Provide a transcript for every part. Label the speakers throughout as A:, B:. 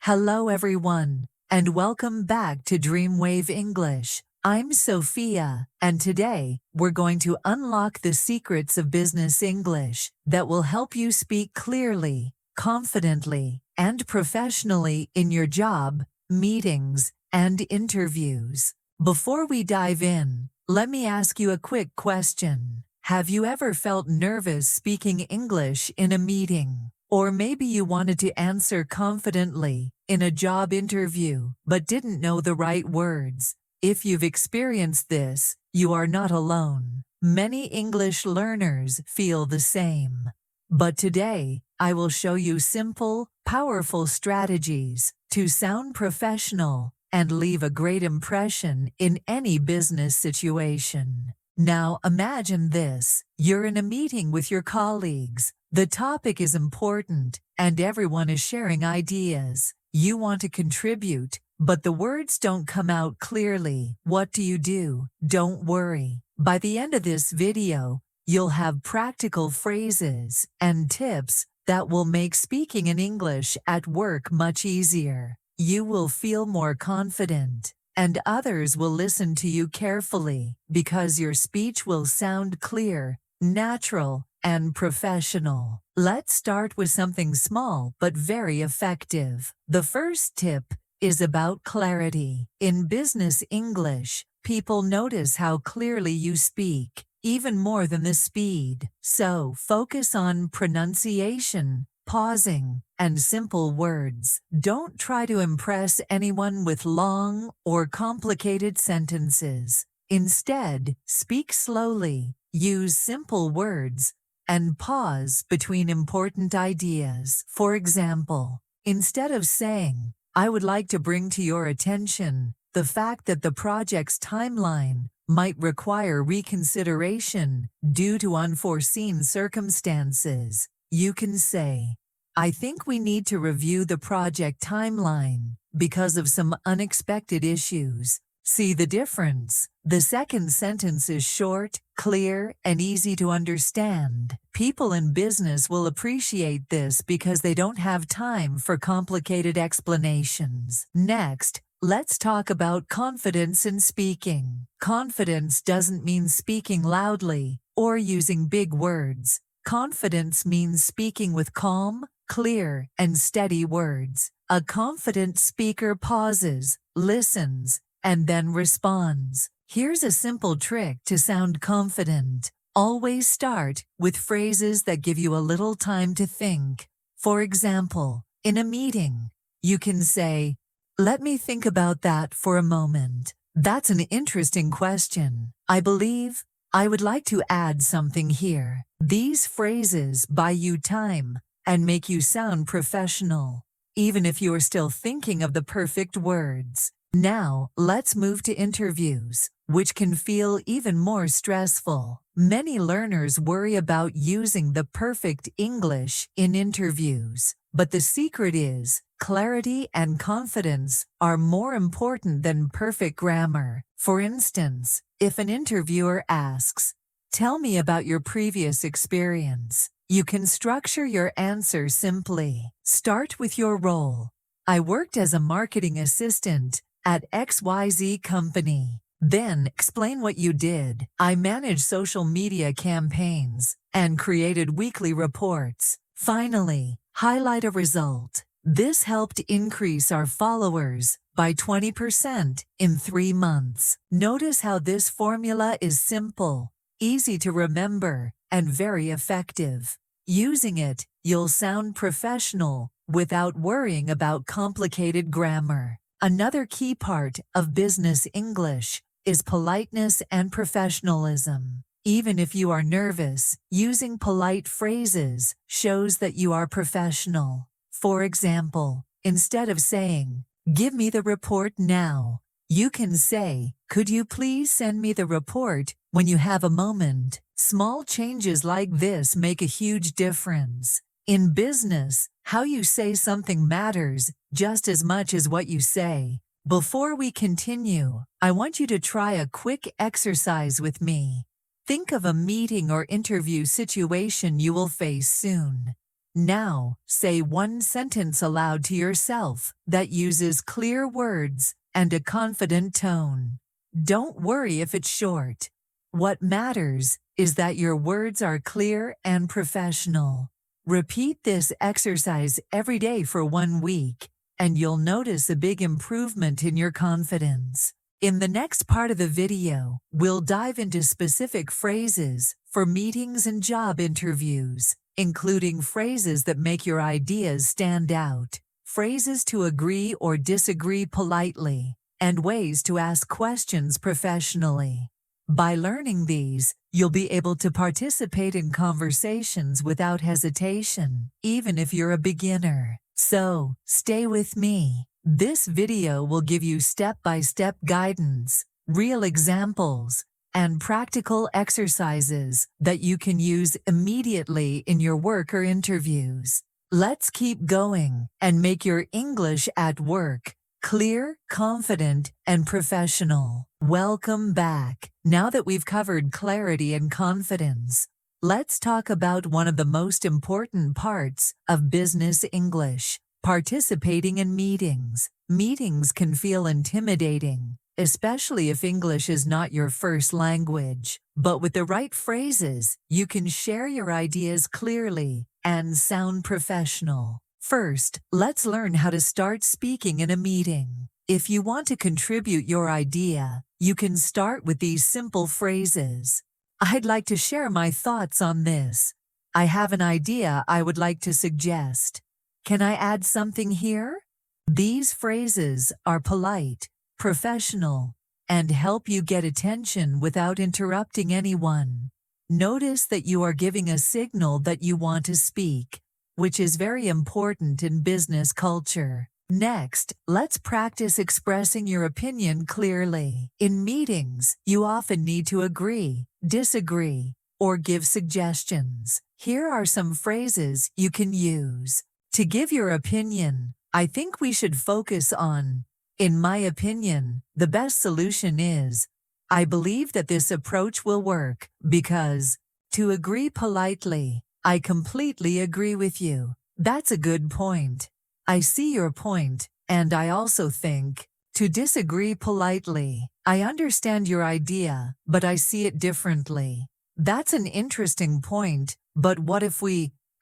A: Hello everyone, and welcome back to DreamWave English. I'm Sophia, and today, we're going to unlock the secrets of business English that will help you speak clearly, confidently, and professionally in your job, meetings, and interviews. Before we dive in, let me ask you a quick question. Have you ever felt nervous speaking English in a meeting? Or maybe you wanted to answer confidently in a job interview but didn't know the right words. If you've experienced this, you are not alone. Many English learners feel the same. But today, I will show you simple, powerful strategies to sound professional and leave a great impression in any business situation. Now imagine this. You're in a meeting with your colleagues. The topic is important, and everyone is sharing ideas. You want to contribute, but the words don't come out clearly. What do? Don't worry. By the end of this video, you'll have practical phrases and tips that will make speaking in English at work much easier. You will feel more confident, and others will listen to you carefully because your speech will sound clear, natural, and professional. Let's start with something small but very effective. The first tip is about clarity. In business English, people notice how clearly you speak, even more than the speed. So focus on pronunciation, pausing, and simple words. Don't try to impress anyone with long or complicated sentences. Instead, speak slowly, use simple words, and pause between important ideas. For example, instead of saying, "I would like to bring to your attention the fact that the project's timeline might require reconsideration due to unforeseen circumstances," you can say, "I think we need to review the project timeline because of some unexpected issues." See the difference? The second sentence is short, clear, and easy to understand. People in business will appreciate this because they don't have time for complicated explanations. Next, let's talk about confidence in speaking. Confidence doesn't mean speaking loudly or using big words. Confidence means speaking with calm, clear, and steady words. A confident speaker pauses, listens, and then responds. Here's a simple trick to sound confident. Always start with phrases that give you a little time to think. For example, in a meeting, you can say, "Let me think about that for a moment. That's an interesting question. I believe I would like to add something here." These phrases buy you time and make you sound professional, even if you are still thinking of the perfect words. Now, let's move to interviews, which can feel even more stressful. Many learners worry about using the perfect English in interviews, but the secret is, clarity and confidence are more important than perfect grammar. For instance, if an interviewer asks, "Tell me about your previous experience," you can structure your answer simply. Start with your role. "I worked as a marketing assistant at XYZ company." Then explain what you did. "I managed social media campaigns and created weekly reports." Finally, highlight a result. "This helped increase our followers by 20% in 3 months. Notice how this formula is simple, easy to remember, and very effective. Using it, you'll sound professional without worrying about complicated grammar. Another key part of business English is politeness and professionalism. Even if you are nervous, using polite phrases shows that you are professional. For example, instead of saying, "Give me the report now," you can say, "Could you please send me the report when you have a moment?" Small changes like this make a huge difference. In business, how you say something matters just as much as what you say. Before we continue, I want you to try a quick exercise with me. Think of a meeting or interview situation you will face soon. Now, say one sentence aloud to yourself that uses clear words and a confident tone. Don't worry if it's short. What matters is that your words are clear and professional. Repeat this exercise every day for 1 week, and you'll notice a big improvement in your confidence. In the next part of the video, we'll dive into specific phrases for meetings and job interviews, including phrases that make your ideas stand out, phrases to agree or disagree politely, and ways to ask questions professionally. By learning these, you'll be able to participate in conversations without hesitation, even if you're a beginner. So, stay with me. This video will give you step-by-step guidance, real examples, and practical exercises that you can use immediately in your work or interviews. Let's keep going and make your English at work clear, confident, and professional. Welcome back. Now that we've covered clarity and confidence, let's talk about one of the most important parts of business English: participating in meetings. Meetings can feel intimidating, especially if English is not your first language. But with the right phrases, you can share your ideas clearly and sound professional. First, let's learn how to start speaking in a meeting. If you want to contribute your idea, you can start with these simple phrases. I'd like to share my thoughts on this. I have an idea I would like to suggest. Can I add something here? These phrases are polite, professional, and help you get attention without interrupting anyone. Notice that you are giving a signal that you want to speak, which is very important in business culture. Next, let's practice expressing your opinion clearly. In meetings, you often need to agree, disagree, or give suggestions. Here are some phrases you can use. To give your opinion, I think we should focus on, in my opinion, the best solution is, I believe that this approach will work, because. To agree politely, I completely agree with you. That's a good point. I see your point, and I also think. To disagree politely, I understand your idea, but I see it differently. That's an interesting point, but what if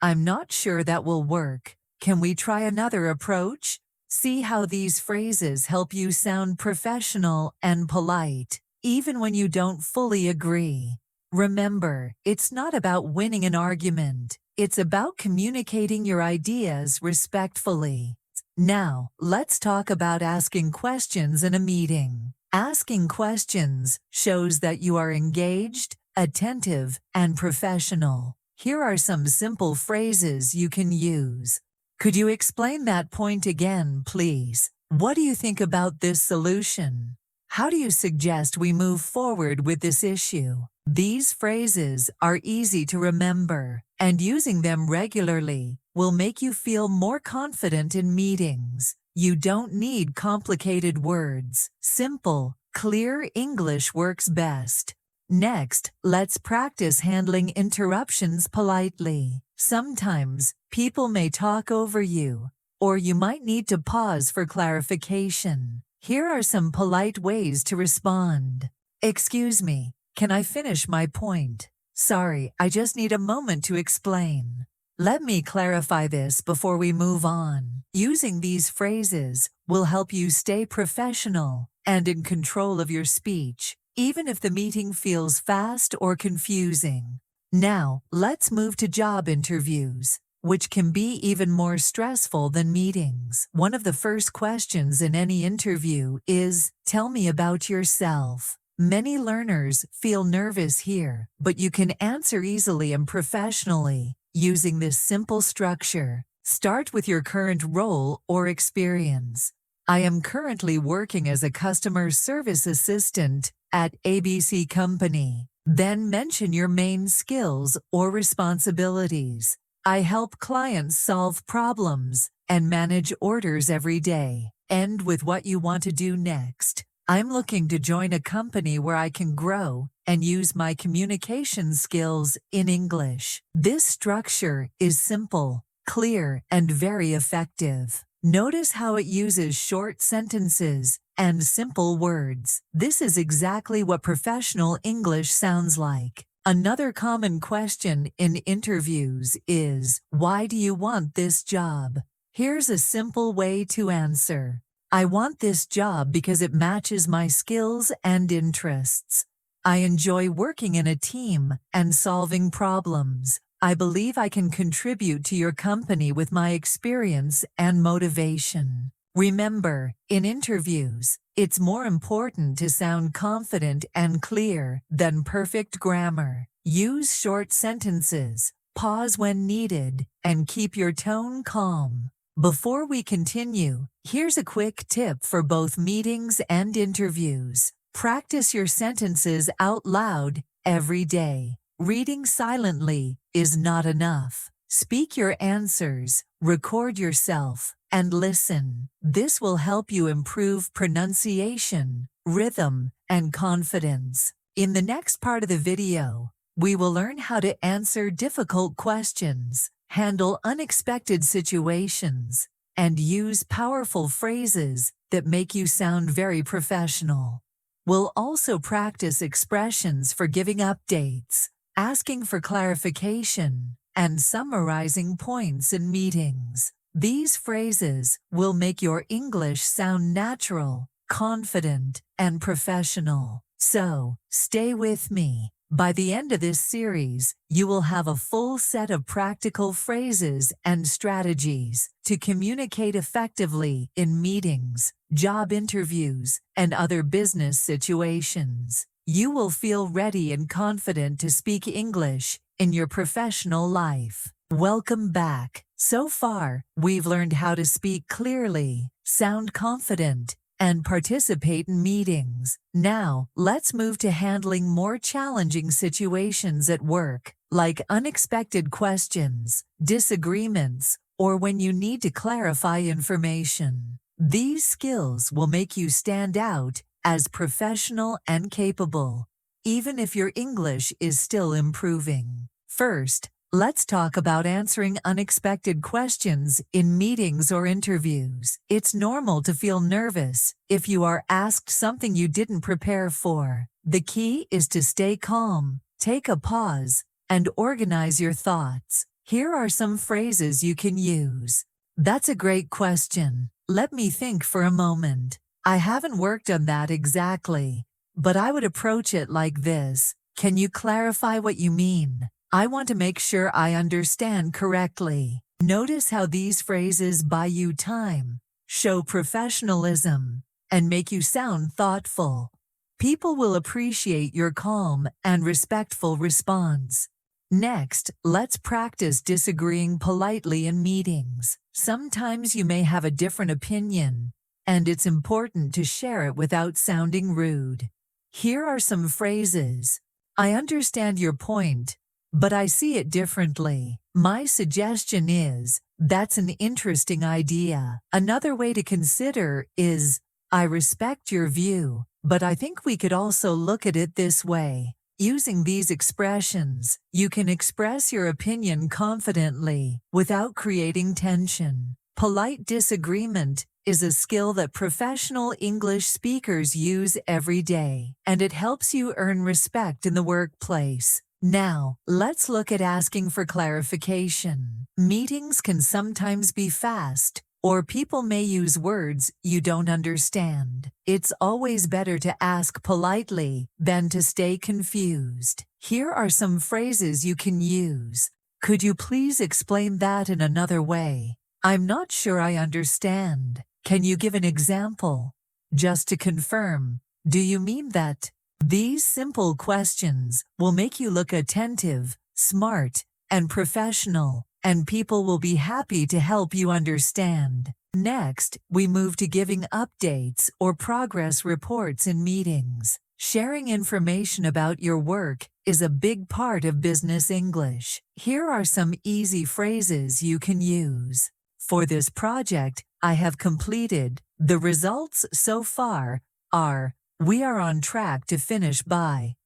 A: I'm not sure that will work. Can we try another approach? See how these phrases help you sound professional and polite, even when you don't fully agree. Remember, it's not about winning an argument. It's about communicating your ideas respectfully. Now, let's talk about asking questions in a meeting. Asking questions shows that you are engaged, attentive, and professional. Here are some simple phrases you can use. Could you explain that point again, please? What do you think about this solution? How do you suggest we move forward with this issue? These phrases are easy to remember, and using them regularly will make you feel more confident in meetings. You don't need complicated words. Simple, clear English works best. Next, let's practice handling interruptions politely. Sometimes, people may talk over you, or you might need to pause for clarification. Here are some polite ways to respond. Excuse me, can I finish my point? Sorry, I just need a moment to explain. Let me clarify this before we move on. Using these phrases will help you stay professional and in control of your speech, even if the meeting feels fast or confusing. Now, let's move to job interviews, which can be even more stressful than meetings. One of the first questions in any interview is, tell me about yourself. Many learners feel nervous here, but you can answer easily and professionally using this simple structure. Start with your current role or experience. I am currently working as a customer service assistant at ABC Company. Then mention your main skills or responsibilities. I help clients solve problems and manage orders every day. End with what you want to do next. I'm looking to join a company where I can grow and use my communication skills in English. This structure is simple, clear, and very effective. Notice how it uses short sentences and simple words. This is exactly what professional English sounds like. Another common question in interviews is, why do you want this job? Here's a simple way to answer. I want this job because it matches my skills and interests. I enjoy working in a team and solving problems. I believe I can contribute to your company with my experience and motivation. Remember, in interviews, it's more important to sound confident and clear than perfect grammar. Use short sentences, pause when needed, and keep your tone calm. Before we continue, here's a quick tip for both meetings and interviews. Practice your sentences out loud every day. Reading silently is not enough. Speak your answers, record yourself, and listen. This will help you improve pronunciation, rhythm, and confidence. In the next part of the video, we will learn how to answer difficult questions, handle unexpected situations, and use powerful phrases that make you sound very professional. We'll also practice expressions for giving updates, asking for clarification, and summarizing points in meetings. These phrases will make your English sound natural, confident, and professional. So, stay with me. By the end of this series, you will have a full set of practical phrases and strategies to communicate effectively in meetings, job interviews, and other business situations. You will feel ready and confident to speak English in your professional life. Welcome back. So far, we've learned how to speak clearly, sound confident, and participate in meetings. Now, let's move to handling more challenging situations at work, like unexpected questions, disagreements, or when you need to clarify information. These skills will make you stand out as professional and capable, even if your English is still improving. First, let's talk about answering unexpected questions in meetings or interviews. It's normal to feel nervous if you are asked something you didn't prepare for. The key is to stay calm, take a pause, and organize your thoughts. Here are some phrases you can use. That's a great question. Let me think for a moment. I haven't worked on that exactly, but I would approach it like this. Can you clarify what you mean? I want to make sure I understand correctly. Notice how these phrases buy you time, show professionalism, and make you sound thoughtful. People will appreciate your calm and respectful response. Next, let's practice disagreeing politely in meetings. Sometimes you may have a different opinion, and it's important to share it without sounding rude. Here are some phrases. I understand your point, but I see it differently. My suggestion is, that's an interesting idea. Another way to consider is, I respect your view, but I think we could also look at it this way. Using these expressions, you can express your opinion confidently without creating tension. Polite disagreement is a skill that professional English speakers use every day, and it helps you earn respect in the workplace. Now, let's look at asking for clarification. Meetings can sometimes be fast, or people may use words you don't understand. It's always better to ask politely than to stay confused. Here are some phrases you can use. Could you please explain that in another way? I'm not sure I understand. Can you give an example? Just to confirm, do you mean that? These simple questions will make you look attentive, smart, and professional, and people will be happy to help you understand. Next, we move to giving updates or progress reports in meetings. Sharing information about your work is a big part of business English. Here are some easy phrases you can use. For this project, I have completed. The results so far are, we are on track to finish by.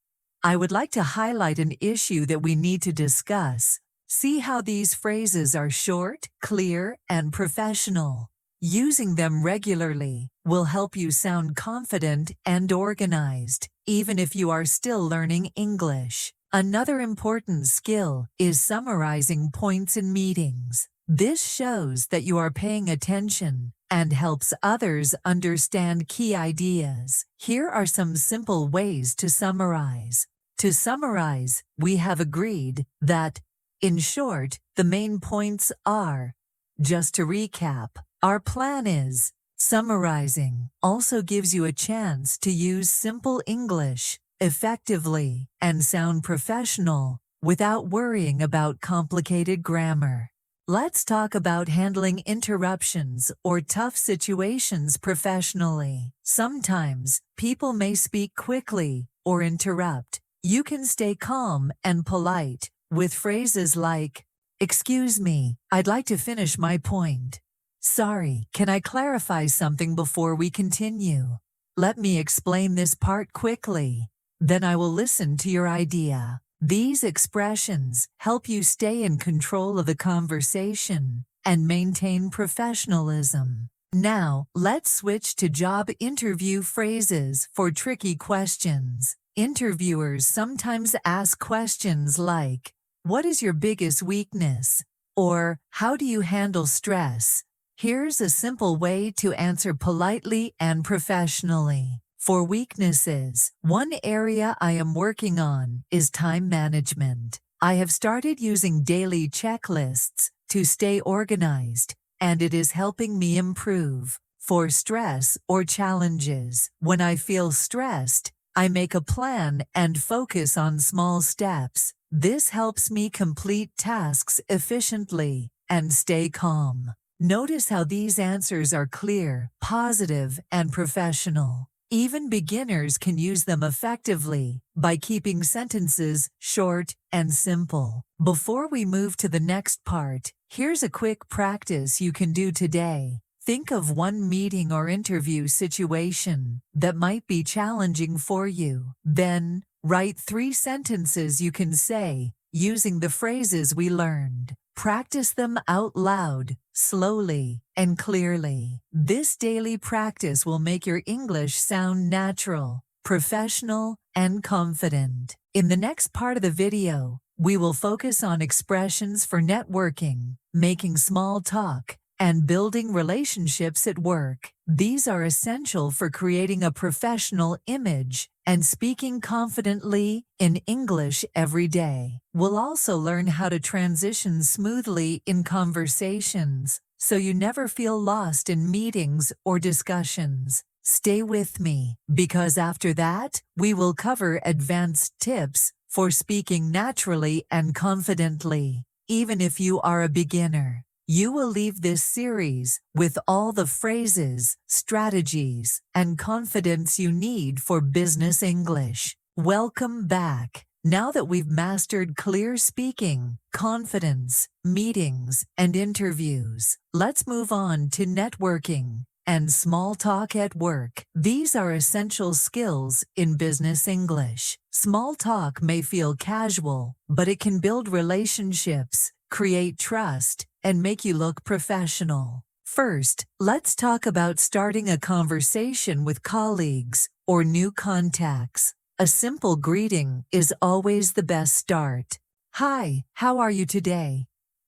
A: I would like to highlight an issue that we need to discuss. See how these phrases are short, clear, and professional. Using them regularly will help you sound confident and organized, even if you are still learning English. Another important skill is summarizing points in meetings. This shows that you are paying attention and helps others understand key ideas. Here are some simple ways to summarize. To summarize, we have agreed that, in short, the main points are. Just to recap, our plan is summarizing also gives you a chance to use simple English effectively and sound professional without worrying about complicated grammar. Let's talk about handling interruptions or tough situations professionally. Sometimes people may speak quickly or interrupt. You can stay calm and polite with phrases like, "Excuse me, I'd like to finish my point." "Sorry, can I clarify something before we continue? Let me explain this part quickly. Then I will listen to your idea." These expressions help you stay in control of the conversation and maintain professionalism. Now, let's switch to job interview phrases for tricky questions. Interviewers sometimes ask questions like, "What is your biggest weakness?" or "How do you handle stress?" Here's a simple way to answer politely and professionally. For weaknesses, one area I am working on is time management. I have started using daily checklists to stay organized, and it is helping me improve. For stress or challenges, when I feel stressed, I make a plan and focus on small steps. This helps me complete tasks efficiently and stay calm. Notice how these answers are clear, positive, and professional. Even beginners can use them effectively by keeping sentences short and simple. Before we move to the next part, here's a quick practice you can do today. Think of one meeting or interview situation that might be challenging for you. Then, write 3 sentences you can say using the phrases we learned. Practice them out loud, slowly, and clearly. This daily practice will make your English sound natural, professional, and confident. In the next part of the video, we will focus on expressions for networking, making small talk, and building relationships at work. These are essential for creating a professional image and speaking confidently in English every day. We'll also learn how to transition smoothly in conversations, so you never feel lost in meetings or discussions. Stay with me, because after that, we will cover advanced tips for speaking naturally and confidently, even if you are a beginner. You will leave this series with all the phrases, strategies, and confidence you need for business English. Welcome back. Now that we've mastered clear speaking, confidence, meetings, and interviews, let's move on to networking and small talk at work. These are essential skills in business English. Small talk may feel casual, but it can build relationships, create trust, and make you look professional. First, let's talk about starting a conversation with colleagues or new contacts. A simple greeting is always the best start. "Hi, how are you today?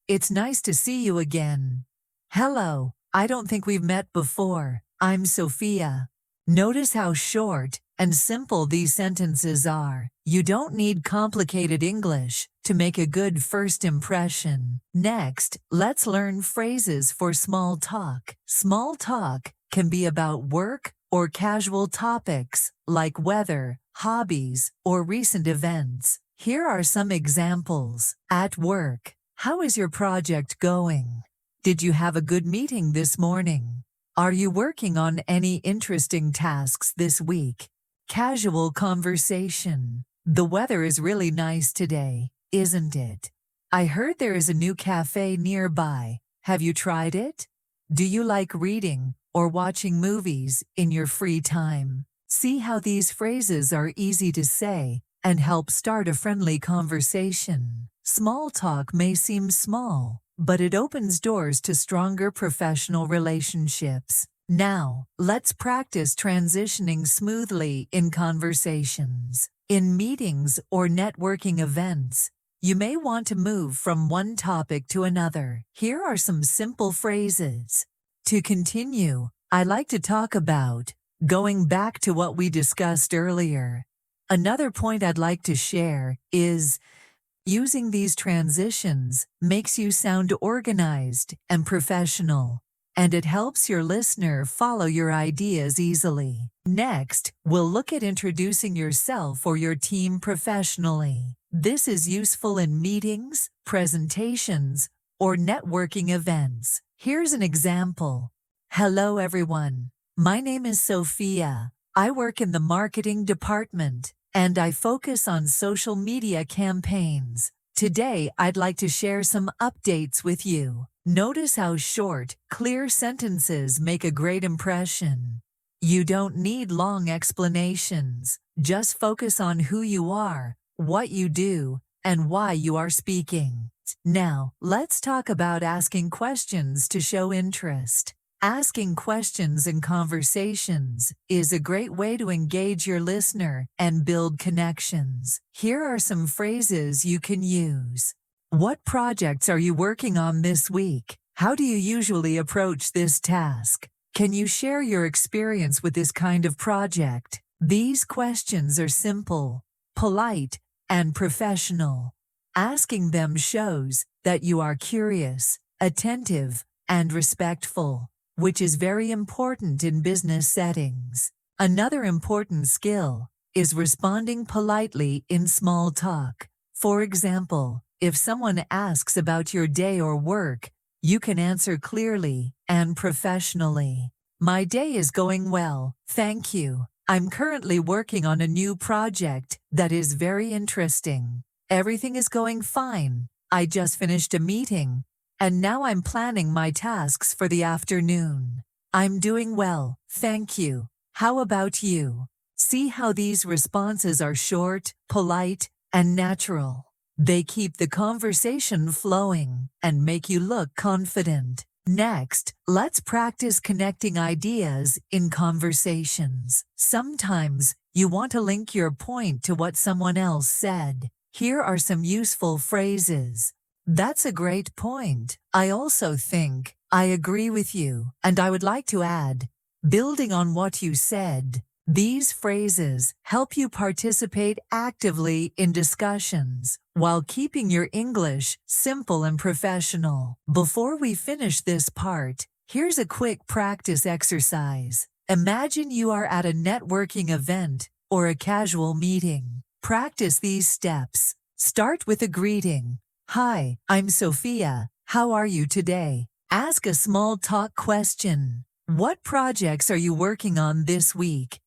A: It's nice to see you again." "Hello, I don't think we've met before. I'm Sophia." Notice how short and simple these sentences are. You don't need complicated English to make a good first impression. Next, let's learn phrases for small talk. Small talk can be about work or casual topics like weather, hobbies, or recent events. Here are some examples. At work, "How is your project going? Did you have a good meeting this morning? Are you working on any interesting tasks this week?" Casual conversation. "The weather is really nice today, isn't it? I heard there is a new cafe nearby. Have you tried it? Do you like reading or watching movies in your free time?" See how these phrases are easy to say and help start a friendly conversation. Small talk may seem small, but it opens doors to stronger professional relationships. Now, let's practice transitioning smoothly in conversations. In meetings or networking events, you may want to move from one topic to another. Here are some simple phrases. To continue, I like to talk about going back to what we discussed earlier. Another point I'd like to share is using these transitions makes you sound organized and professional, and it helps your listener follow your ideas easily. Next, we'll look at introducing yourself or your team professionally. This is useful in meetings, presentations, or networking events. Here's an example. Hello everyone. My name is Sophia. I work in the marketing department, and I focus on social media campaigns. Today, I'd like to share some updates with you. Notice how short, clear sentences make a great impression. You don't need long explanations. Just focus on who you are, what you do, and why you are speaking. Now, let's talk about asking questions to show interest. Asking questions in conversations is a great way to engage your listener and build connections. Here are some phrases you can use. What projects are you working on this week? How do you usually approach this task? Can you share your experience with this kind of project? These questions are simple, polite, and professional. Asking them shows that you are curious, attentive, and respectful, which is very important in business settings. Another important skill is responding politely in small talk. For example, if someone asks about your day or work, you can answer clearly and professionally. My day is going well, thank you. I'm currently working on a new project that is very interesting. Everything is going fine. I just finished a meeting, and now I'm planning my tasks for the afternoon. I'm doing well, thank you. How about you? See how these responses are short, polite, and natural. They keep the conversation flowing and make you look confident. Next, let's practice connecting ideas in conversations. Sometimes, you want to link your point to what someone else said. Here are some useful phrases. That's a great point. I also think, I agree with you, and I would like to add, building on what you said. These phrases help you participate actively in discussions while keeping your English simple and professional. Before we finish this part, here's a quick practice exercise. Imagine you are at a networking event or a casual meeting. Practice these steps. Start with a greeting. Hi, I'm Sophia. How are you today? Ask a small talk question. What projects are you working on this week?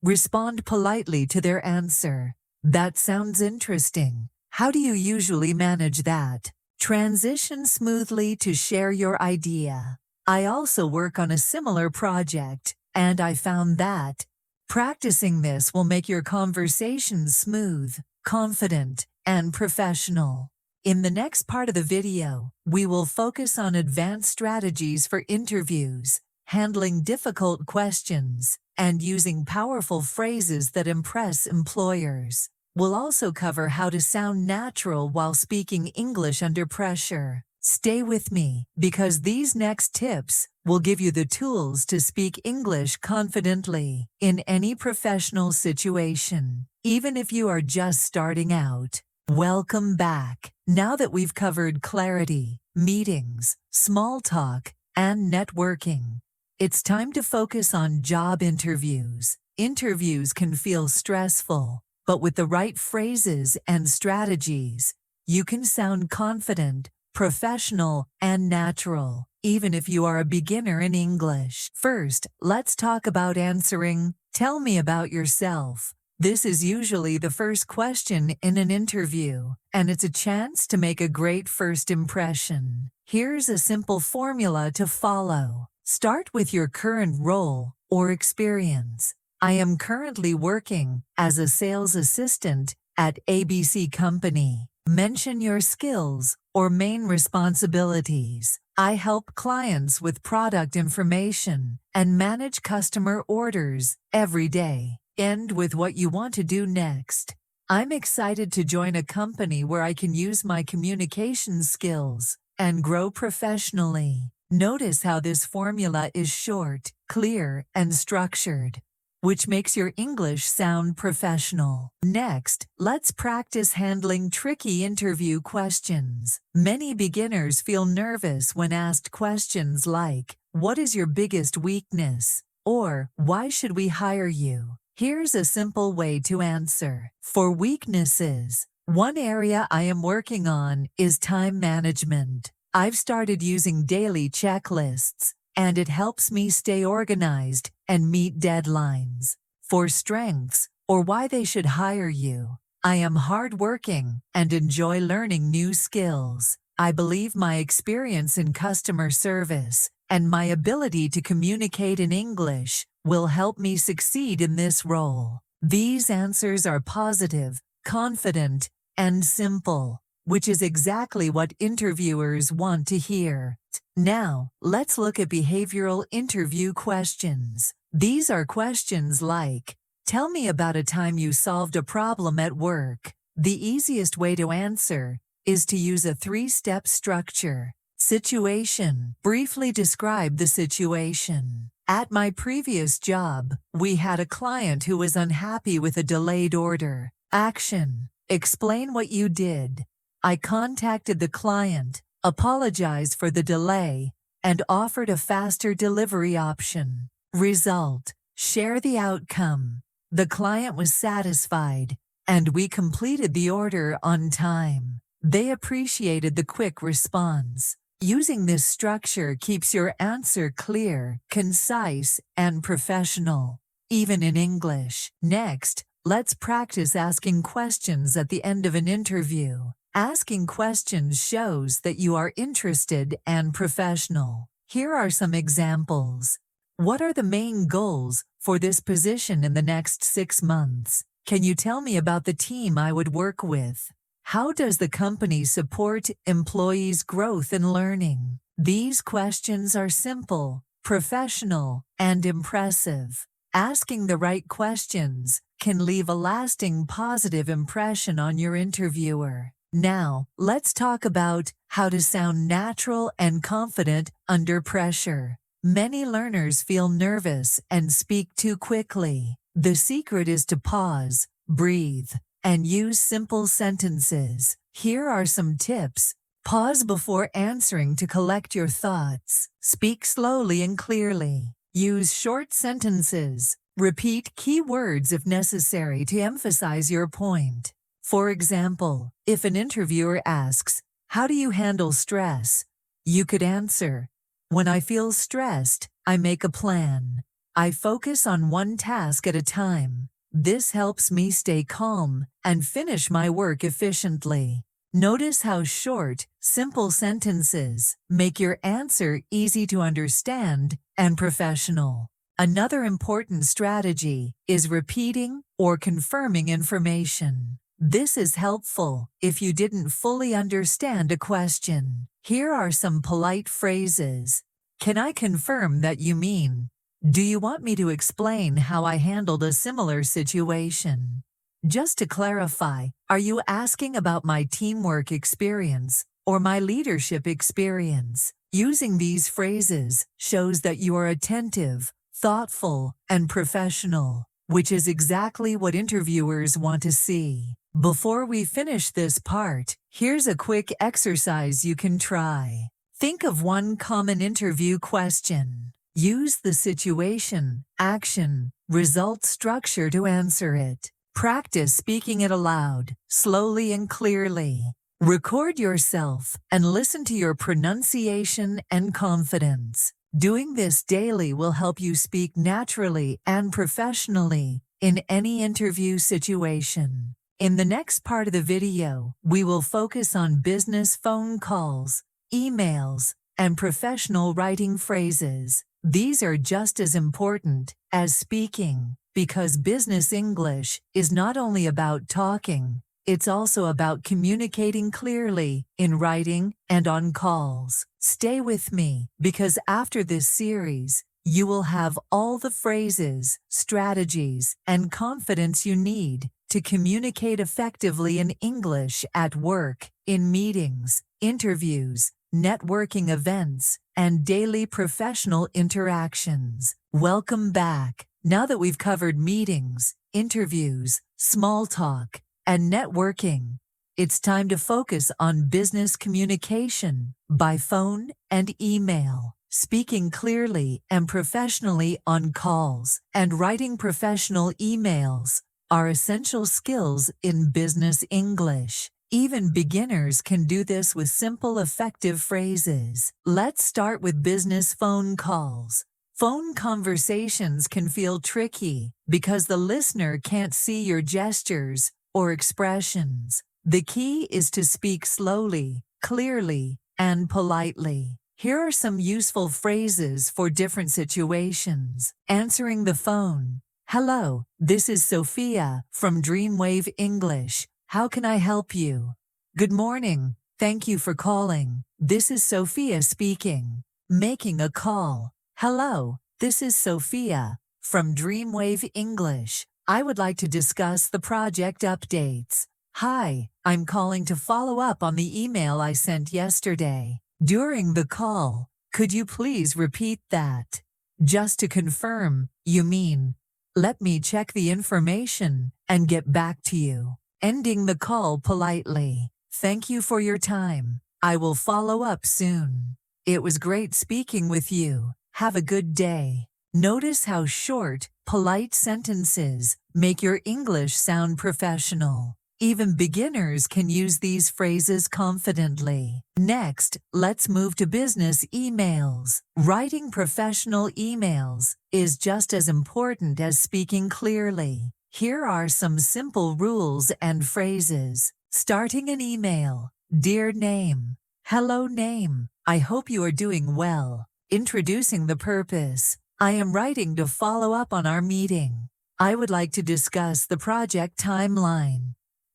A: Respond politely to their answer. That sounds interesting. How do you usually manage that? Transition smoothly to share your idea. I also work on a similar project, and I found that practicing this will make your conversation smooth, confident, and professional. In the next part of the video, we will focus on advanced strategies for interviews, handling difficult questions, and using powerful phrases that impress employers. We'll also cover how to sound natural while speaking English under pressure. Stay with me, because these next tips will give you the tools to speak English confidently in any professional situation, even if you are just starting out. Welcome back. Now that we've covered clarity, meetings, small talk, and networking, it's time to focus on job interviews. Interviews can feel stressful, but with the right phrases and strategies, you can sound confident, professional, and natural, even if you are a beginner in English. First, let's talk about answering, "Tell me about yourself." This is usually the first question in an interview, and it's a chance to make a great first impression. Here's a simple formula to follow. Start with your current role or experience. I am currently working as a sales assistant at ABC Company. Mention your skills or main responsibilities. I help clients with product information and manage customer orders every day. End with what you want to do next. I'm excited to join a company where I can use my communication skills and grow professionally. Notice how this formula is short, clear, and structured, which makes your English sound professional. Next, let's practice handling tricky interview questions. Many beginners feel nervous when asked questions like, "What is your biggest weakness?" or "Why should we hire you?" Here's a simple way to answer. For weaknesses, one area I am working on is time management. I've started using daily checklists, and it helps me stay organized and meet deadlines. For strengths, or why they should hire you, I am hardworking and enjoy learning new skills. I believe my experience in customer service and my ability to communicate in English will help me succeed in this role. These answers are positive, confident, and simple, which is exactly what interviewers want to hear. Now, let's look at behavioral interview questions. These are questions like, "Tell me about a time you solved a problem at work." The easiest way to answer is to use a 3-step structure. Situation. Briefly describe the situation. At my previous job, we had a client who was unhappy with a delayed order. Action. Explain what you did. I contacted the client, apologized for the delay, and offered a faster delivery option. Result. Share the outcome. The client was satisfied, and we completed the order on time. They appreciated the quick response. Using this structure keeps your answer clear, concise, and professional, even in English. Next, let's practice asking questions at the end of an interview. Asking questions shows that you are interested and professional. Here are some examples. What are the main goals for this position in the next 6 months? Can you tell me about the team I would work with? How does the company support employees' growth and learning? These questions are simple, professional, and impressive. Asking the right questions can leave a lasting positive impression on your interviewer. Now, let's talk about how to sound natural and confident under pressure. Many learners feel nervous and speak too quickly. The secret is to pause, breathe, and use simple sentences. Here are some tips. Pause before answering to collect your thoughts. Speak slowly and clearly. Use short sentences. Repeat key words if necessary to emphasize your point. For example, if an interviewer asks, "How do you handle stress?" you could answer, "When I feel stressed, I make a plan. I focus on one task at a time. This helps me stay calm and finish my work efficiently." Notice how short, simple sentences make your answer easy to understand and professional. Another important strategy is repeating or confirming information. This is helpful if you didn't fully understand a question. Here are some polite phrases. Can I confirm that you mean? Do you want me to explain how I handled a similar situation? Just to clarify, are you asking about my teamwork experience or my leadership experience? Using these phrases shows that you are attentive, thoughtful, and professional, which is exactly what interviewers want to see. Before we finish this part, here's a quick exercise you can try. Think of one common interview question. Use the situation, action, result structure to answer it. Practice speaking it aloud, slowly and clearly. Record yourself and listen to your pronunciation and confidence. Doing this daily will help you speak naturally and professionally in any interview situation. In the next part of the video, we will focus on business phone calls, emails, and professional writing phrases. These are just as important as speaking, because business English is not only about talking, It's also about communicating clearly in writing and on calls. Stay with me, because after this series, you will have all the phrases, strategies, and confidence you need to communicate effectively in English at work, in meetings, interviews, networking events, and daily professional interactions. Welcome back. Now that we've covered meetings, interviews, small talk, and networking, it's time to focus on business communication by phone and email, speaking clearly and professionally on calls, and writing professional emails are essential skills in business English. Even beginners can do this with simple, effective phrases. Let's start with business phone calls. Phone conversations can feel tricky because the listener can't see your gestures or expressions. The key is to speak slowly, clearly, and politely. Here are some useful phrases for different situations. Answering the phone. Hello, this is Sophia from DreamWave English. How can I help you? Good morning. Thank you for calling. This is Sophia speaking. Making a call. Hello, this is Sophia from DreamWave English. I would like to discuss the project updates. Hi, I'm calling to follow up on the email I sent yesterday. During the call, could you please repeat that? Just to confirm, you mean, let me check the information and get back to you. Ending the call politely. Thank you for your time. I will follow up soon. It was great speaking with you. Have a good day. Notice how short, polite sentences make your English sound professional. Even beginners can use these phrases confidently. Next, let's move to business emails. Writing professional emails is just as important as speaking clearly. Here are some simple rules and phrases. Starting an email. Dear name. Hello name. I hope you are doing well. Introducing the purpose. I am writing to follow up on our meeting. I would like to discuss the project timeline.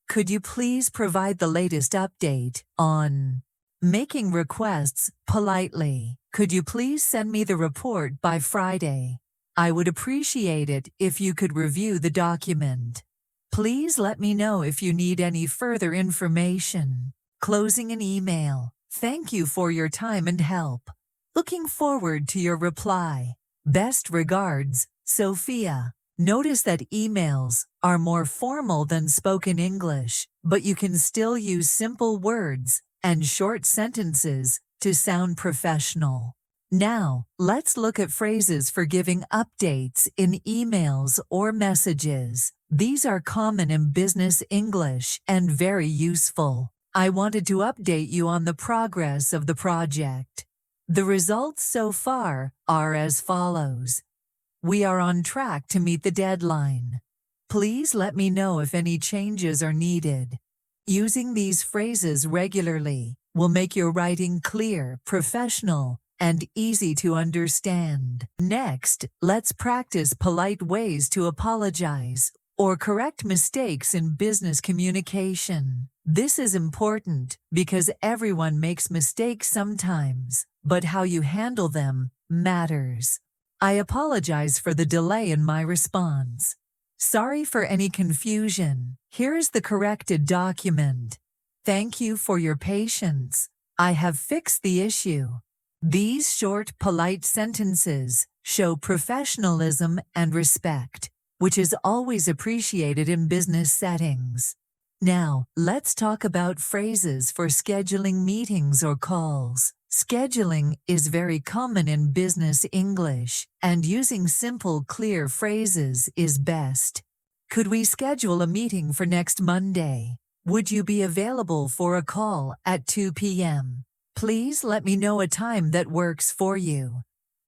A: Could you please provide the latest update on making requests politely? Could you please send me the report by Friday? I would appreciate it if you could review the document. Please let me know if you need any further information. Closing an email. Thank you for your time and help. Looking forward to your reply. Best regards, Sophia. Notice that emails are more formal than spoken English, but you can still use simple words and short sentences to sound professional. Now, let's look at phrases for giving updates in emails or messages. These are common in business English and very useful. I wanted to update you on the progress of the project. The results so far are as follows. We are on track to meet the deadline. Please let me know if any changes are needed. Using these phrases regularly will make your writing clear, professional, and easy to understand. Next, let's practice polite ways to apologize or correct mistakes in business communication. This is important because everyone makes mistakes sometimes, but how you handle them matters. I apologize for the delay in my response. Sorry for any confusion. Here is the corrected document. Thank you for your patience. I have fixed the issue. These short, polite sentences show professionalism and respect, which is always appreciated in business settings. Now, let's talk about phrases for scheduling meetings or calls. Scheduling is very common in business English, and using simple, clear phrases is best. Could we schedule a meeting for next Monday? Would you be available for a call at 2 p.m.? Please let me know a time that works for you.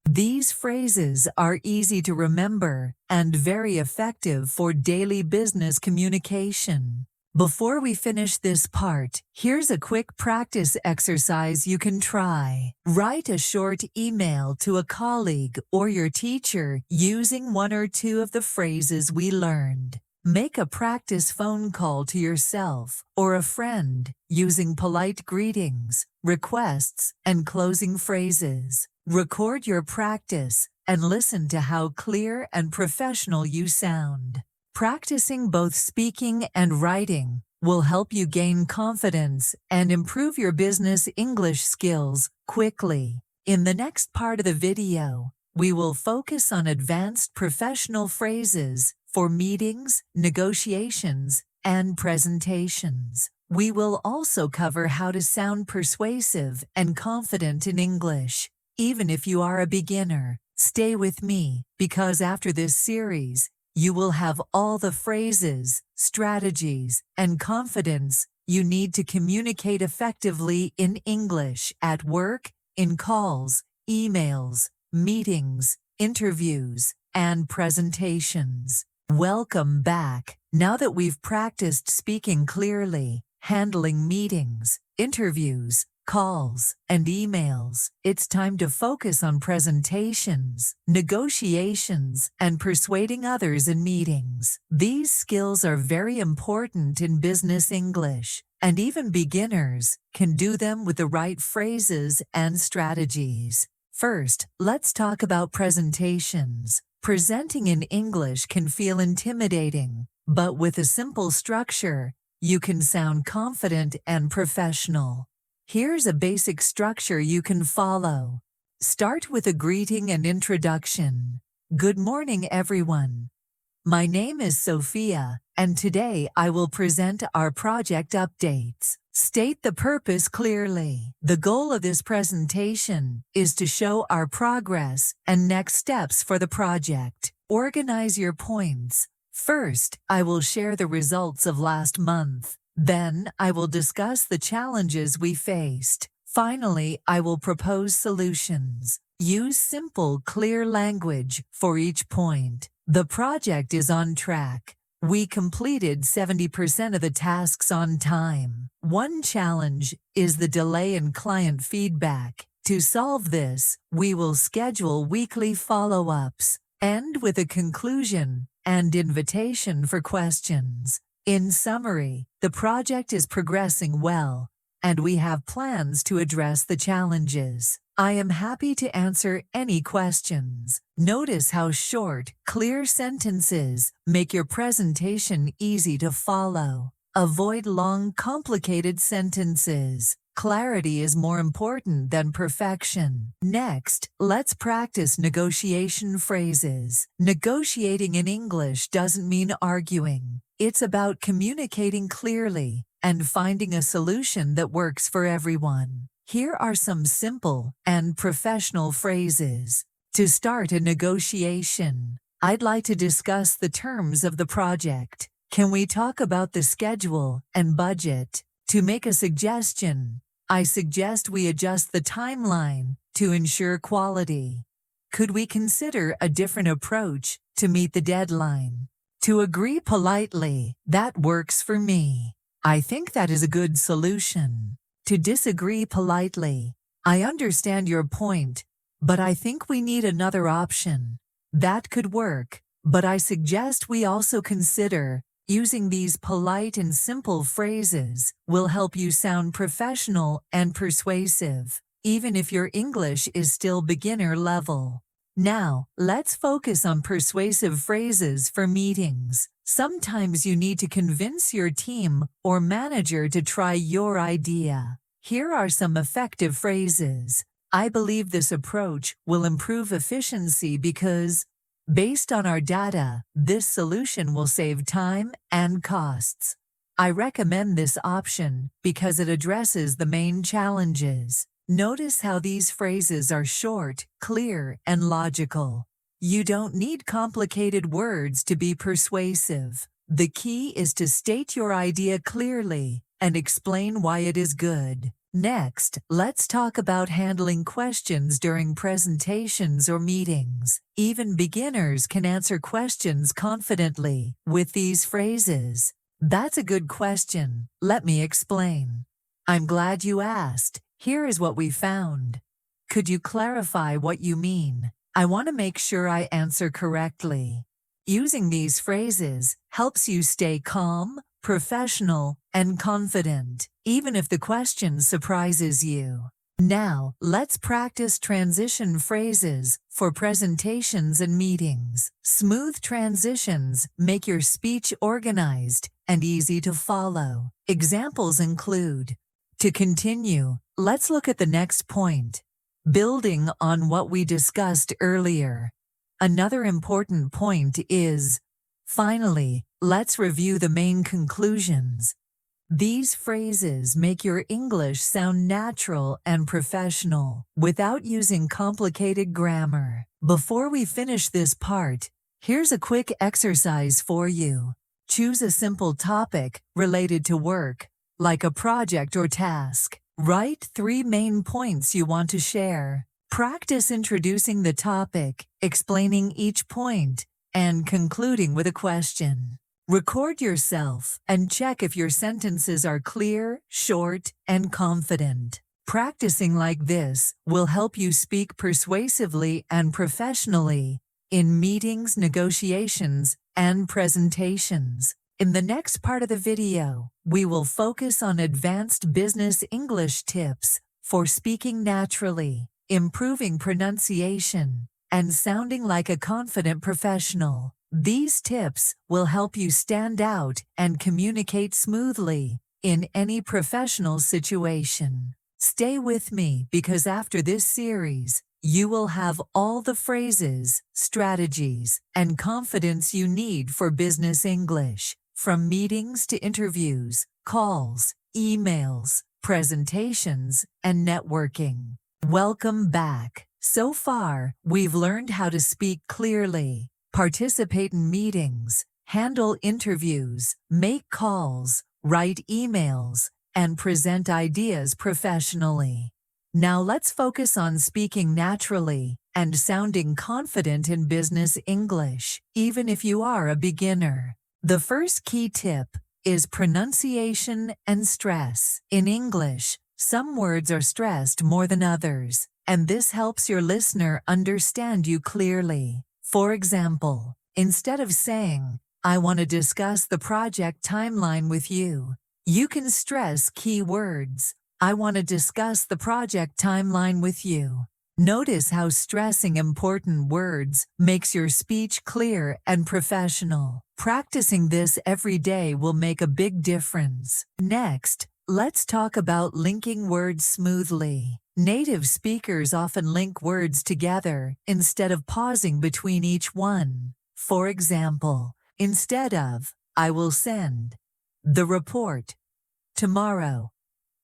A: These phrases are easy to remember and very effective for daily business communication. Before we finish this part, here's a quick practice exercise you can try. Write a short email to a colleague or your teacher using one or two of the phrases we learned. Make a practice phone call to yourself or a friend using polite greetings, requests, and closing phrases. Record your practice and listen to how clear and professional you sound. Practicing both speaking and writing will help you gain confidence and improve your business English skills quickly. In the next part of the video, we will focus on advanced professional phrases for meetings, negotiations, and presentations. We will also cover how to sound persuasive and confident in English. Even if you are a beginner, stay with me, because after this series, you will have all the phrases, strategies, and confidence you need to communicate effectively in English at work, in calls, emails, meetings, interviews, and presentations. Welcome back. Now that we've practiced speaking clearly, handling meetings, interviews, calls, and emails, it's time to focus on presentations, negotiations, and persuading others in meetings. These skills are very important in business English, and even beginners can do them with the right phrases and strategies. First, let's talk about presentations. Presenting in English can feel intimidating, but with a simple structure, you can sound confident and professional. Here's a basic structure you can follow. Start with a greeting and introduction. Good morning, everyone. My name is Sophia, and today I will present our project updates. State the purpose clearly. The goal of this presentation is to show our progress and next steps for the project. Organize your points. First, I will share the results of last month. Then, I will discuss the challenges we faced. Finally, I will propose solutions. Use simple, clear language for each point. The project is on track. We completed 70% of the tasks on time. One challenge is the delay in client feedback. To solve this, we will schedule weekly follow-ups. End with a conclusion and invitation for questions. In summary, the project is progressing well, and we have plans to address the challenges. I am happy to answer any questions. Notice how short, clear sentences make your presentation easy to follow. Avoid long, complicated sentences. Clarity is more important than perfection. Next, let's practice negotiation phrases. Negotiating in English doesn't mean arguing. It's about communicating clearly and finding a solution that works for everyone. Here are some simple and professional phrases. To start a negotiation, I'd like to discuss the terms of the project. Can we talk about the schedule and budget? To make a suggestion, I suggest we adjust the timeline to ensure quality. Could we consider a different approach to meet the deadline? To agree politely, that works for me. I think that is a good solution. To disagree politely, I understand your point, but I think we need another option. That could work, but I suggest we also consider using these polite and simple phrases will help you sound professional and persuasive, even if your English is still beginner level. Now, let's focus on persuasive phrases for meetings. Sometimes you need to convince your team or manager to try your idea. Here are some effective phrases. I believe this approach will improve efficiency because, based on our data, this solution will save time and costs. I recommend this option because it addresses the main challenges. Notice how these phrases are short, clear, and logical. You don't need complicated words to be persuasive. The key is to state your idea clearly and explain why it is good. Next, let's talk about handling questions during presentations or meetings. Even beginners can answer questions confidently with these phrases. That's a good question. Let me explain. I'm glad you asked. Here is what we found. Could you clarify what you mean? I want to make sure I answer correctly. Using these phrases helps you stay calm, professional, and confident, even if the question surprises you. Now, let's practice transition phrases for presentations and meetings. Smooth transitions make your speech organized and easy to follow. Examples include: to continue, let's look at the next point. Building on what we discussed earlier. Another important point is, finally, let's review the main conclusions. These phrases make your English sound natural and professional without using complicated grammar. Before we finish this part, here's a quick exercise for you. Choose a simple topic related to work, like a project or task. Write 3 main points you want to share. Practice introducing the topic, explaining each point, and concluding with a question. Record yourself and check if your sentences are clear, short, and confident. Practicing like this will help you speak persuasively and professionally in meetings, negotiations, and presentations. In the next part of the video, we will focus on advanced business English tips for speaking naturally, improving pronunciation, and sounding like a confident professional. These tips will help you stand out and communicate smoothly in any professional situation. Stay with me because after this series, you will have all the phrases, strategies, and confidence you need for business English, from meetings to interviews, calls, emails, presentations, and networking. Welcome back. So far, we've learned how to speak clearly, participate in meetings, handle interviews, make calls, write emails, and present ideas professionally. Now let's focus on speaking naturally and sounding confident in business English, even if you are a beginner. The first key tip is pronunciation and stress. In English, some words are stressed more than others, and this helps your listener understand you clearly. For example, instead of saying, "I want to discuss the project timeline with you," you can stress key words. "I want to discuss the project timeline with you." Notice how stressing important words makes your speech clear and professional. Practicing this every day will make a big difference. Next, let's talk about linking words smoothly. Native speakers often link words together instead of pausing between each one. For example, instead of, "I will send the report tomorrow,"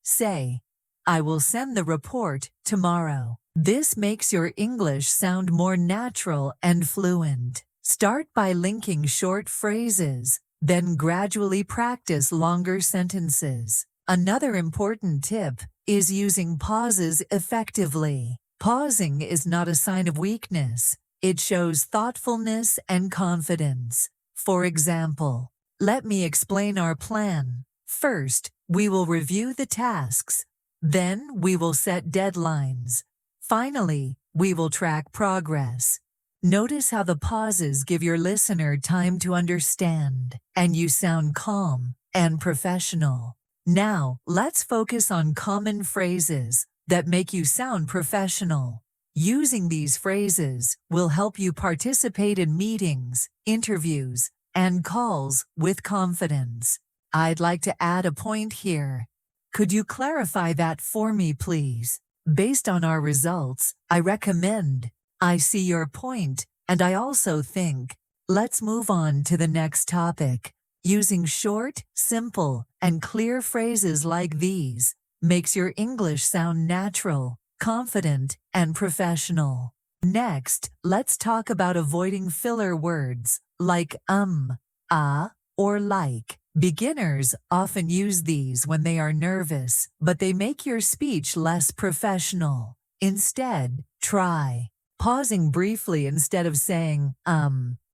A: say, "I will send the report tomorrow." This makes your English sound more natural and fluent. Start by linking short phrases, then gradually practice longer sentences. Another important tip is using pauses effectively. Pausing is not a sign of weakness. It shows thoughtfulness and confidence. For example, let me explain our plan. First, we will review the tasks. Then, we will set deadlines. Finally, we will track progress. Notice how the pauses give your listener time to understand, and you sound calm and professional. Now, let's focus on common phrases that make you sound professional. Using these phrases will help you participate in meetings, interviews, and calls with confidence. I'd like to add a point here. Could you clarify that for me, please? Based on our results, I recommend. I see your point, and I also think. Let's move on to the next topic. Using short, simple, and clear phrases like these makes your English sound natural, confident, and professional. Next, let's talk about avoiding filler words like ah, or like. Beginners often use these when they are nervous, but they make your speech less professional. Instead, try pausing briefly instead of saying,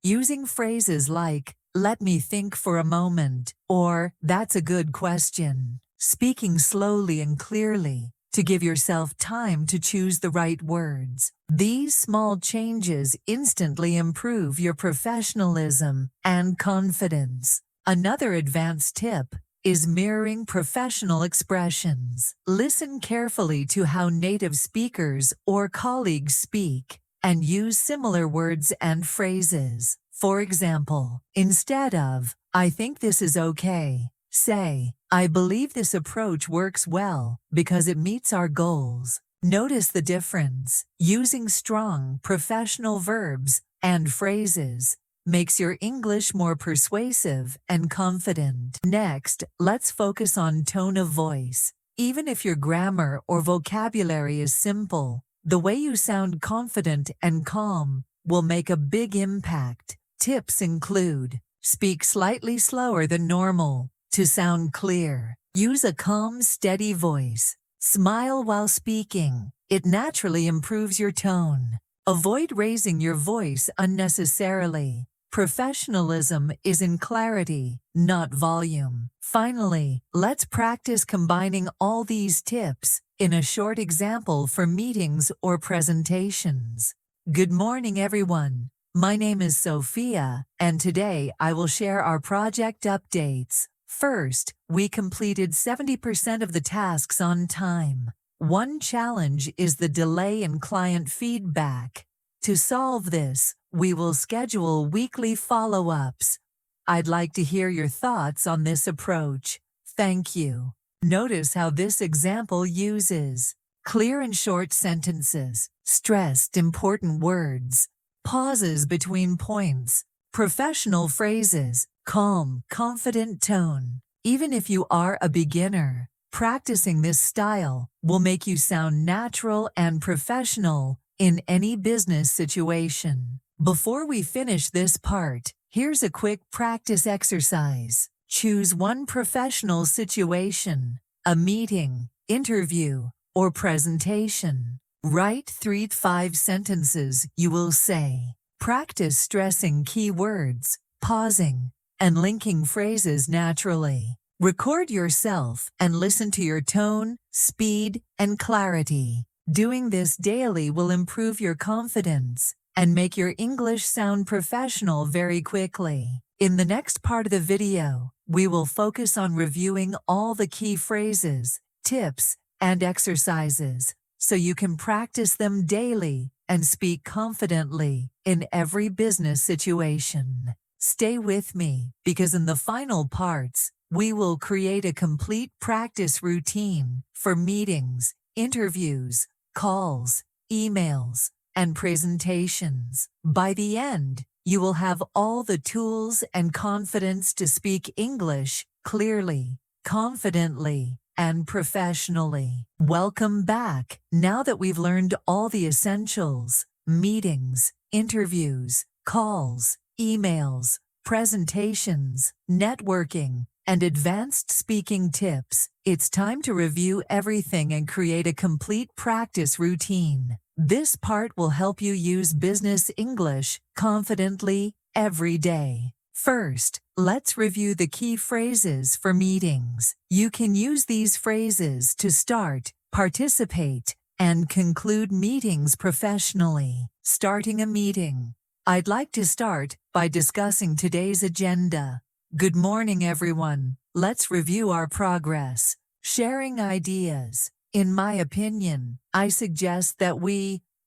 A: using phrases like, "Let me think for a moment," or "That's a good question." Speaking slowly and clearly to give yourself time to choose the right words. These small changes instantly improve your professionalism and confidence. Another advanced tip is mirroring professional expressions. Listen carefully to how native speakers or colleagues speak and use similar words and phrases. For example, instead of, "I think this is okay," say, "I believe this approach works well because it meets our goals." Notice the difference. Using strong, professional verbs and phrases makes your English more persuasive and confident. Next, let's focus on tone of voice. Even if your grammar or vocabulary is simple, the way you sound confident and calm will make a big impact. Tips include: speak slightly slower than normal to sound clear. Use a calm, steady voice. Smile while speaking. It naturally improves your tone. Avoid raising your voice unnecessarily. Professionalism is in clarity, not volume. Finally, let's practice combining all these tips in a short example for meetings or presentations. Good morning, everyone. My name is Sophia, and today I will share our project updates. First, we completed 70% of the tasks on time. One challenge is the delay in client feedback. To solve this, we will schedule weekly follow-ups. I'd like to hear your thoughts on this approach. Thank you. Notice how this example uses clear and short sentences, stressed important words, pauses between points, professional phrases, calm, confident tone. Even if you are a beginner, practicing this style will make you sound natural and professional in any business situation. Before we finish this part, here's a quick practice exercise. Choose one professional situation, a meeting, interview, or presentation. Write 3 to 5 sentences you will say. Practice stressing key words, pausing, and linking phrases naturally. Record yourself and listen to your tone, speed, and clarity. Doing this daily will improve your confidence and make your English sound professional very quickly. In the next part of the video, we will focus on reviewing all the key phrases, tips, and exercises, so you can practice them daily and speak confidently in every business situation. Stay with me, because in the final parts, we will create a complete practice routine for meetings, interviews, calls, emails, and presentations. By the end, you will have all the tools and confidence to speak English clearly, confidently, and professionally. Welcome back. Now that we've learned all the essentials, meetings, interviews, calls, emails, presentations, networking, and advanced speaking tips, it's time to review everything and create a complete practice routine. This part will help you use business English confidently every day. First, let's review the key phrases for meetings. You can use these phrases to start, participate, and conclude meetings professionally. Starting a meeting. I'd like to start by discussing today's agenda. Good morning, everyone. Let's review our progress. Sharing ideas. In my opinion, I suggest that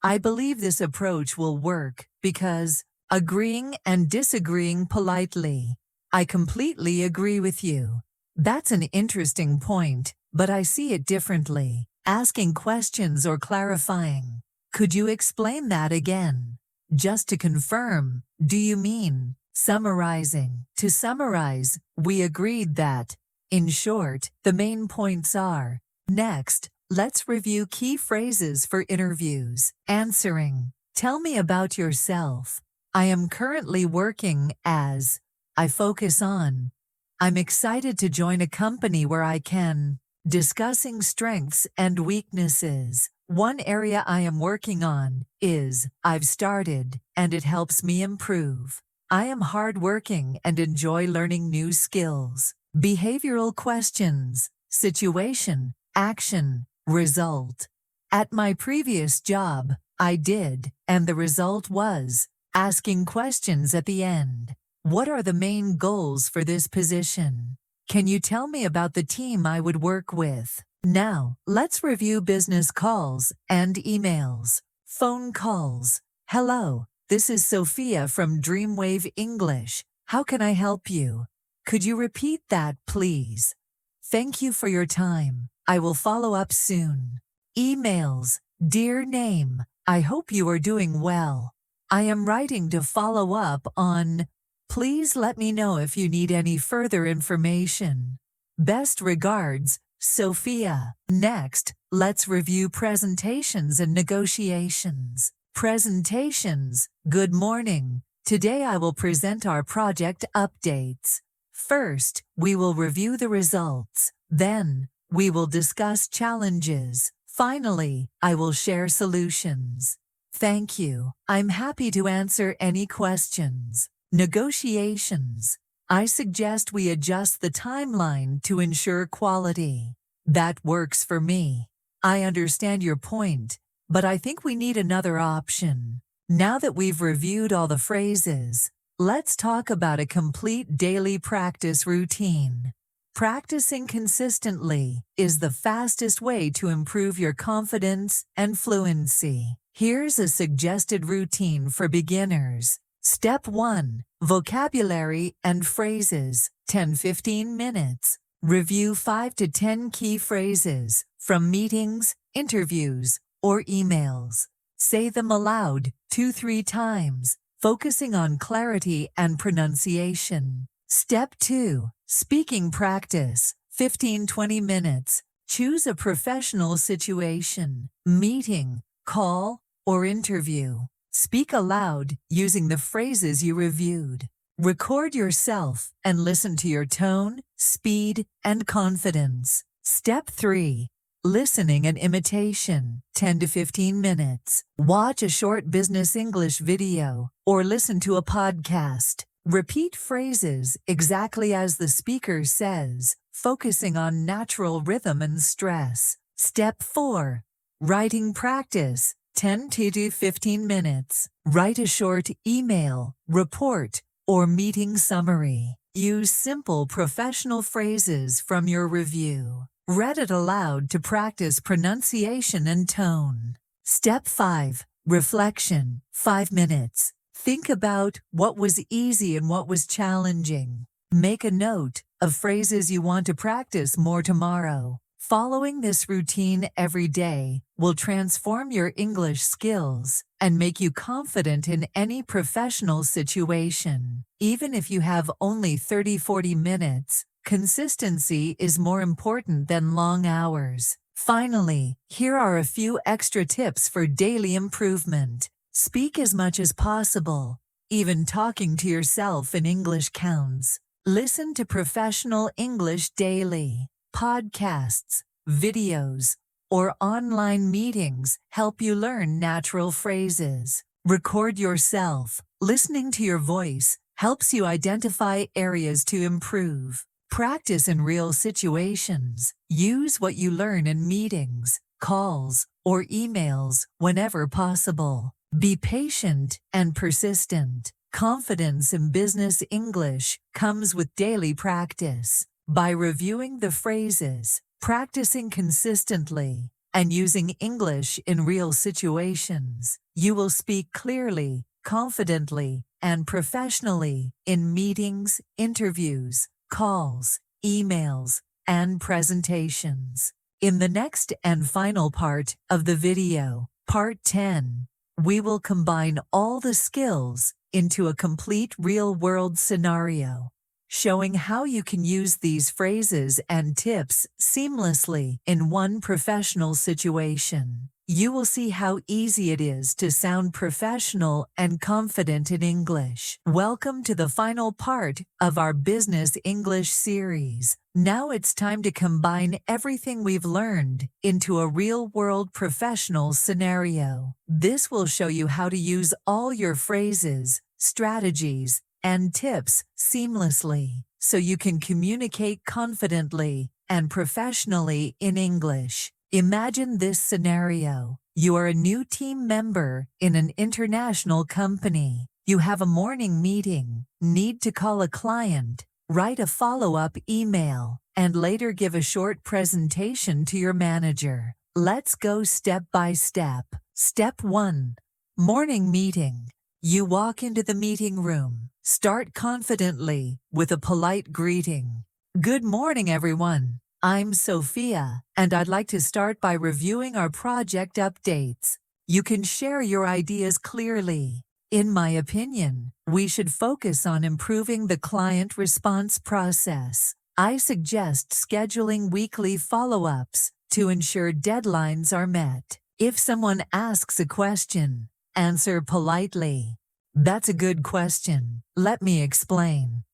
A: I believe this approach will work because agreeing and disagreeing politely. I completely agree with you. That's an interesting point, but I see it differently. Asking questions or clarifying. Could you explain that again? Just to confirm, do you mean summarizing? To summarize, we agreed that, in short, the main points are. Next, let's review key phrases for interviews. Answering. Tell me about yourself. I am currently working as. I focus on. I'm excited to join a company where I can. Discussing strengths and weaknesses. One area I am working on is, I've started, and it helps me improve. I am hardworking and enjoy learning new skills. Behavioral questions. Situation, action, Result. At my previous job, I did, and the result was asking questions at the end. What are the main goals for this position? Can you tell me about the team I would work with? Now, let's review business calls and emails. Phone calls. Hello, this is Sophia from DreamWave English. How can I help you? Could you repeat that, please? Thank you for your time. I will follow up soon. Emails. Dear name, I hope you are doing well. I am writing to follow up on. Please let me know if you need any further information. Best regards, Sophia. Next, let's review presentations and negotiations. Presentations. Good morning. Today I will present our project updates. First, we will review the results. Then, we will discuss challenges. Finally, I will share solutions. Thank you. I'm happy to answer any questions. Negotiations. I suggest we adjust the timeline to ensure quality. That works for me. I understand your point, but I think we need another option. Now that we've reviewed all the phrases, let's talk about a complete daily practice routine. Practicing consistently is the fastest way to improve your confidence and fluency. Here's a suggested routine for beginners. Step 1. Vocabulary and phrases. 10-15 minutes. Review 5 to 10 key phrases from meetings, interviews, or emails. Say them aloud 2-3 times, focusing on clarity and pronunciation. Step 2. Speaking practice. 15-20 minutes. Choose a professional situation, meeting, call, or interview. Speak aloud using the phrases you reviewed. Record yourself and listen to your tone, speed, and confidence. Step 3. Listening and imitation. 10-15 minutes. Watch a short business English video or listen to a podcast. Repeat phrases exactly as the speaker says, focusing on natural rhythm and stress. Step 4. Writing practice. 10-15 minutes. Write a short email, report, or meeting summary. Use simple professional phrases from your review. Read it aloud to practice pronunciation and tone. Step 5. Reflection. 5 minutes. Think about what was easy and what was challenging. Make a note of phrases you want to practice more tomorrow. Following this routine every day will transform your English skills and make you confident in any professional situation. Even if you have only 30-40 minutes, consistency is more important than long hours. Finally, here are a few extra tips for daily improvement. Speak as much as possible. Even talking to yourself in English counts. Listen to professional English daily. Podcasts, videos, or online meetings help you learn natural phrases. Record yourself. Listening to your voice helps you identify areas to improve. Practice in real situations. Use what you learn in meetings, calls, or emails whenever possible. Be patient and persistent. Confidence in business English comes with daily practice. By reviewing the phrases, practicing consistently, and using English in real situations, you will speak clearly, confidently, and professionally in meetings, interviews, calls, emails, and presentations. In the next and final part of the video, Part 10, we will combine all the skills into a complete real-world scenario, showing how you can use these phrases and tips seamlessly in one professional situation. You will see how easy it is to sound professional and confident in English. Welcome to the final part of our Business English series. Now it's time to combine everything we've learned into a real-world professional scenario. This will show you how to use all your phrases, strategies, and tips seamlessly, so you can communicate confidently and professionally in English. Imagine this scenario. You are a new team member in an international company. You have a morning meeting, need to call a client, write a follow-up email, and later give a short presentation to your manager. Let's go step by step. Step 1. Morning meeting. You walk into the meeting room. Start confidently with a polite greeting. Good morning, everyone. I'm Sophia, and I'd like to start by reviewing our project updates. You can share your ideas clearly. In my opinion, we should focus on improving the client response process. I suggest scheduling weekly follow-ups to ensure deadlines are met. If someone asks a question, answer politely. That's a good question. Let me explain.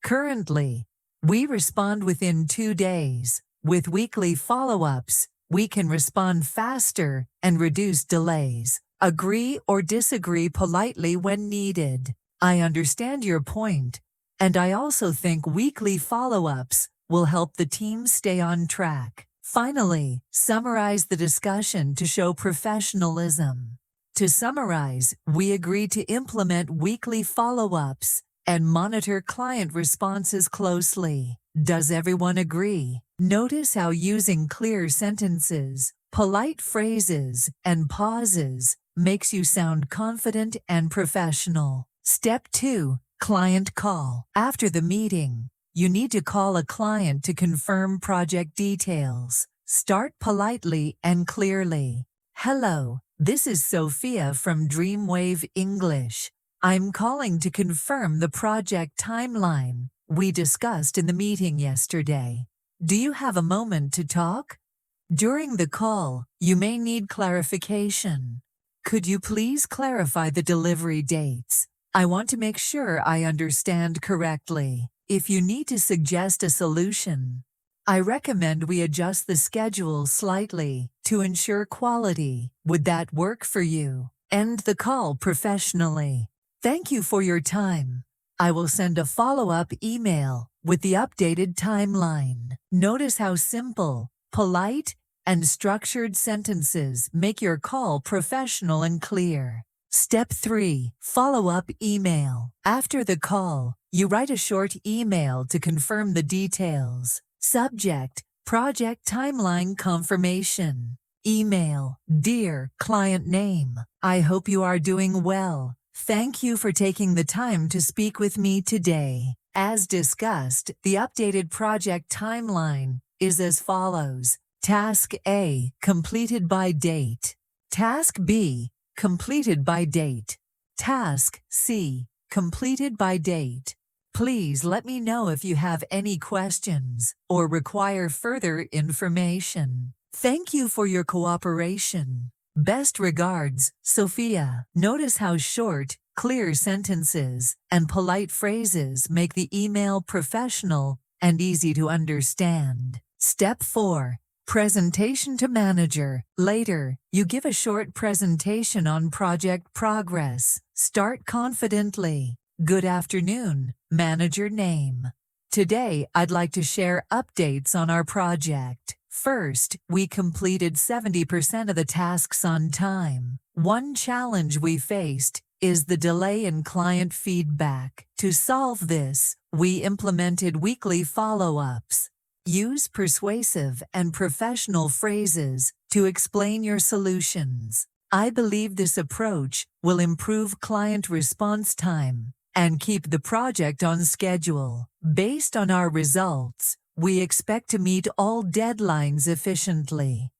A: Currently, we respond within 2 days. With weekly follow-ups, we can respond faster and reduce delays. Agree or disagree politely when needed. I understand your point, and I also think weekly follow-ups will help the team stay on track. Finally, summarize the discussion to show professionalism. To summarize, we agree to implement weekly follow-ups and monitor client responses closely. Does everyone agree? Notice how using clear sentences, polite phrases, and pauses makes you sound confident and professional. Step 2. Client call. After the meeting, you need to call a client to confirm project details. Start politely and clearly. Hello, this is Sophia from DreamWave English. I'm calling to confirm the project timeline we discussed in the meeting yesterday. Do you have a moment to talk? During the call, you may need clarification. Could you please clarify the delivery dates? I want to make sure I understand correctly. If you need to suggest a solution, I recommend we adjust the schedule slightly to ensure quality. Would that work for you? End the call professionally. Thank you for your time. I will send a follow-up email with the updated timeline. Notice how simple, polite, and structured sentences make your call professional and clear. Step 3. Follow-up email. After the call, you write a short email to confirm the details. Subject: project timeline confirmation. Email: Dear client name, I hope you are doing well. Thank you for taking the time to speak with me today. As discussed, the updated project timeline is as follows. Task A, completed by date. Task B, completed by date. Task C, completed by date. Please let me know if you have any questions or require further information. Thank you for your cooperation. Best regards, Sophia. Notice how short, clear sentences and polite phrases make the email professional and easy to understand. Step 4. Presentation to manager. Later, you give a short presentation on project progress. Start confidently. Good afternoon, manager name. Today, I'd like to share updates on our project. First, we completed 70% of the tasks on time. One challenge we faced is the delay in client feedback. To solve this, we implemented weekly follow-ups. Use persuasive and professional phrases to explain your solutions. I believe this approach will improve client response time and keep the project on schedule. Based on our results, we expect to meet all deadlines efficiently.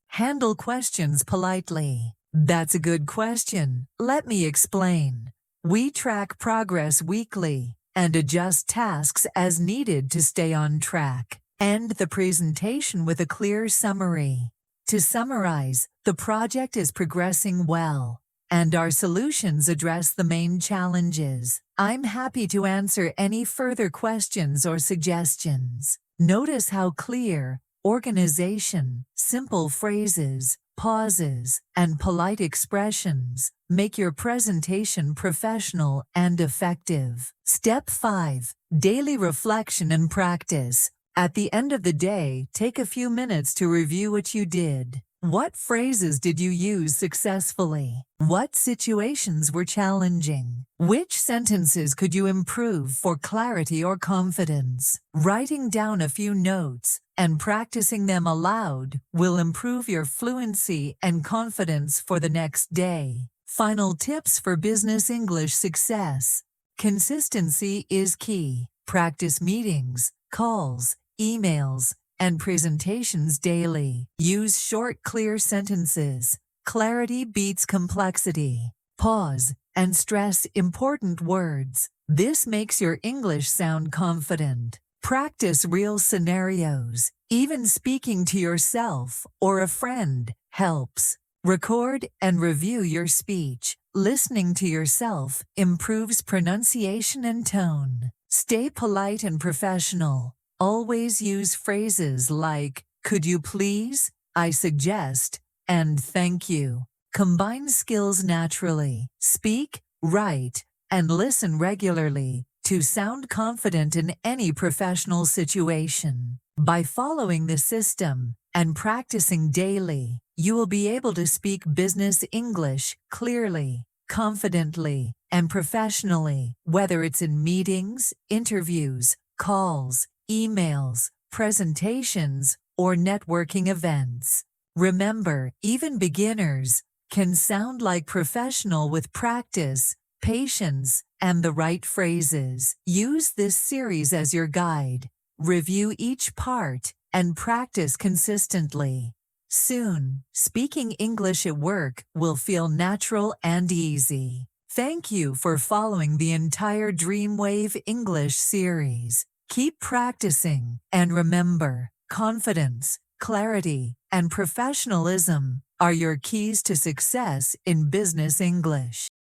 A: Handle questions politely. That's a good question. Let me explain. We track progress weekly and adjust tasks as needed to stay on track. End the presentation with a clear summary. To summarize, the project is progressing well, and our solutions address the main challenges. I'm happy to answer any further questions or suggestions. Notice how clear, organization, simple phrases, pauses, and polite expressions make your presentation professional and effective. Step 5. Daily reflection and practice. At the end of the day, take a few minutes to review what you did. What phrases did you use successfully? What situations were challenging? Which sentences could you improve for clarity or confidence? Writing down a few notes and practicing them aloud will improve your fluency and confidence for the next day. Final tips for business English success. Consistency is key. Practice meetings, calls, emails, and presentations daily. Use short, clear sentences. Clarity beats complexity. Pause and stress important words. This makes your English sound confident. Practice real scenarios. Even speaking to yourself or a friend helps. Record and review your speech. Listening to yourself improves pronunciation and tone. Stay polite and professional. Always use phrases like, "Could you please?" "I suggest," and "thank you." Combine skills naturally. Speak, write, and listen regularly to sound confident in any professional situation. By following the system and practicing daily, you will be able to speak business English clearly, confidently, and professionally, whether it's in meetings, interviews, calls, emails, presentations, or networking events. Remember, even beginners can sound like professional with practice, patience, and the right phrases. Use this series as your guide. Review each part and practice consistently. Soon, speaking English at work will feel natural and easy. Thank you for following the entire DreamWave English series. Keep practicing, and remember, confidence, clarity, and professionalism are your keys to success in business English.